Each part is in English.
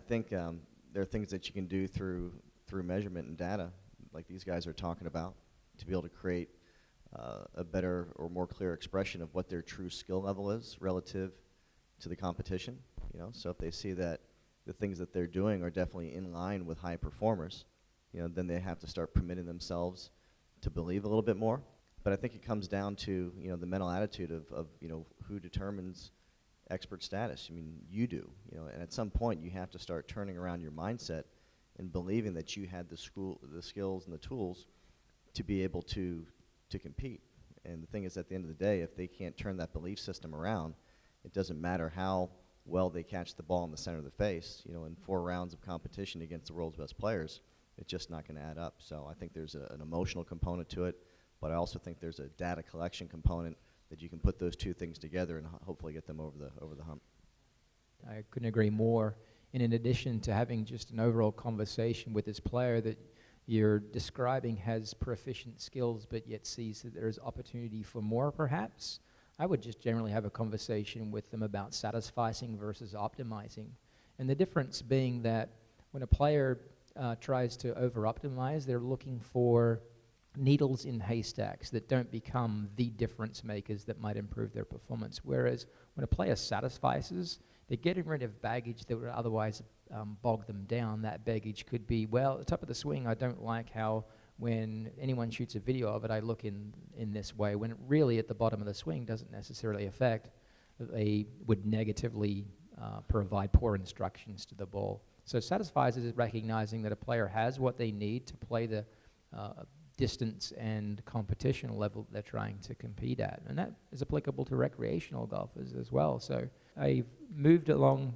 think there are things that you can do through measurement and data, like these guys are talking about, to be able to create a better or more clear expression of what their true skill level is relative to the competition. You know, so if they see that the things that they're doing are definitely in line with high performers, you know, then they have to start permitting themselves to believe a little bit more. But I think it comes down to, you know, the mental attitude of you know, who determines expert status. I mean, you do, you know, and at some point you have to start turning around your mindset and believing that you had the skills and the tools to be able to compete. And the thing is, at the end of the day, if they can't turn that belief system around, it doesn't matter how well they catch the ball in the center of the face. You know, in 4 rounds of competition against the world's best players, it's just not going to add up. So I think there's an emotional component to it, but I also think there's a data collection component that you can put those two things together and hopefully get them over the hump. I couldn't agree more. And in addition to having just an overall conversation with this player that you're describing has proficient skills but yet sees that there's opportunity for more perhaps, I would just generally have a conversation with them about satisficing versus optimizing. And the difference being that when a player tries to over-optimize, they're looking for needles in haystacks that don't become the difference makers that might improve their performance. Whereas when a player satisfices, they're getting rid of baggage that would otherwise bog them down. That baggage could be, well, at the top of the swing, I don't like how when anyone shoots a video of it, I look in this way, when it really at the bottom of the swing doesn't necessarily affect. They would negatively provide poor instructions to the ball. So satisfies is recognizing that a player has what they need to play the distance and competition level that they're trying to compete at. And that is applicable to recreational golfers as well. So I've moved along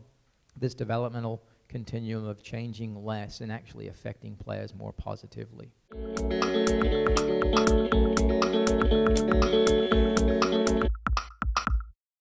this developmental continuum of changing less and actually affecting players more positively.